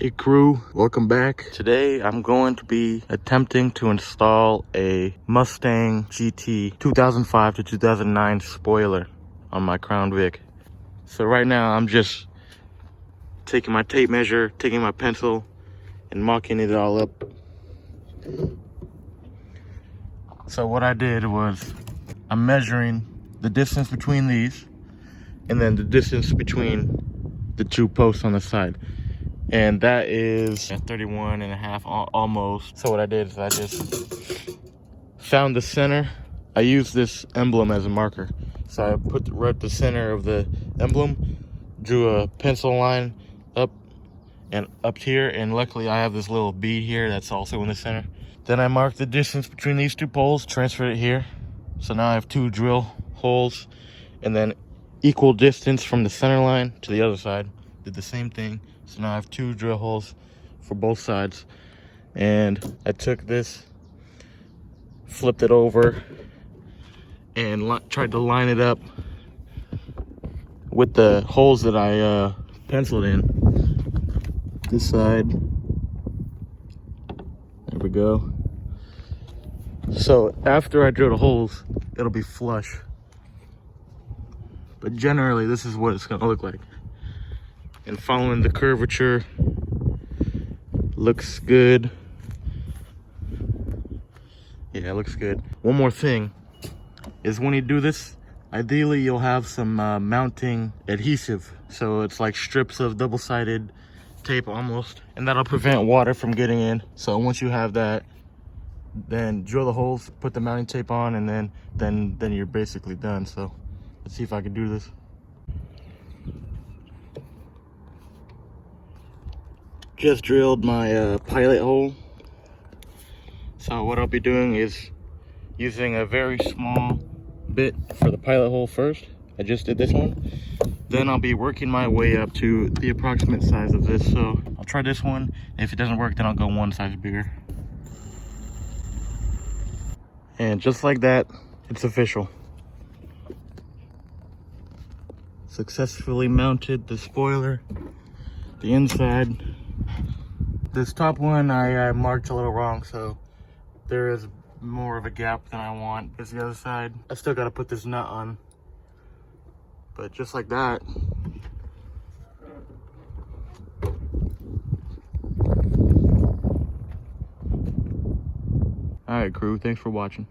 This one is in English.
Hey crew, welcome back. Today I'm going to be attempting to install a Mustang GT 2005 to 2009 spoiler on my Crown Vic. So right now I'm just taking my tape measure, taking my pencil and marking it all up. So what I did was I'm measuring the distance between these and then the distance between the two posts on the side. And that is 31 and a half almost. So what I did is I just found the center. I used this emblem as a marker. So I put right at the center of the emblem, drew a pencil line up and up here, and luckily I have this little bead here that's also in the center. Then I marked the distance between these two poles, transferred it here. So now I have two drill holes, and then equal distance from the center line to the other side. Did the same thing. So now I have two drill holes for both sides. And I took this, flipped it over, and tried to line it up with the holes that I penciled in. This side. There we go. So after I drill the holes, it'll be flush. But generally, this is what it's gonna look like. And following the curvature, looks good. Yeah, it looks good. One more thing is when you do this, ideally you'll have some mounting adhesive. So it's like strips of double-sided tape almost, and that'll prevent water from getting in. So once you have that, then drill the holes, put the mounting tape on, and then you're basically done. So let's see if I can do this. Just drilled my pilot hole. So what I'll be doing is using a very small bit for the pilot hole first. I just did this one. Then I'll be working my way up to the approximate size of this. So I'll try this one. If it doesn't work, then I'll go one size bigger. And just like that, it's official. Successfully mounted the spoiler, the inside. This top one I marked a little wrong, so there is more of a gap than I want. There's the other side. I still gotta put this nut on. But just like that. Alright crew, thanks for watching.